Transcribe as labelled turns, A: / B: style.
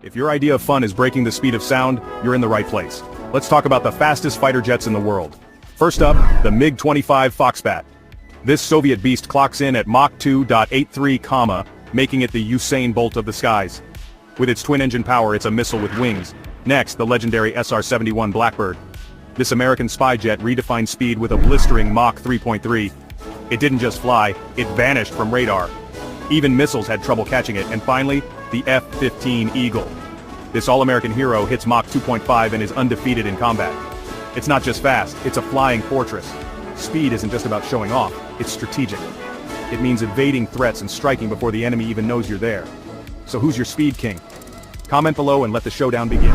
A: If your idea of fun is breaking the speed of sound, you're in the right place. Let's talk about the fastest fighter jets in the world. First up, the MiG-25 Foxbat. This Soviet beast clocks in at Mach 2.83, making it the Usain Bolt of the skies. With its twin-engine power, it's a missile with wings. Next, the legendary SR-71 Blackbird. This American spy jet redefined speed with a blistering Mach 3.3. It didn't just fly, it vanished from radar. Even missiles had trouble catching it, and finally, the F-15 Eagle. This all-American hero hits Mach 2.5 and is undefeated in combat. It's not just fast, it's a flying fortress. Speed isn't just about showing off, it's strategic. It means evading threats and striking before the enemy even knows you're there. So who's your speed king? Comment below and let the showdown begin.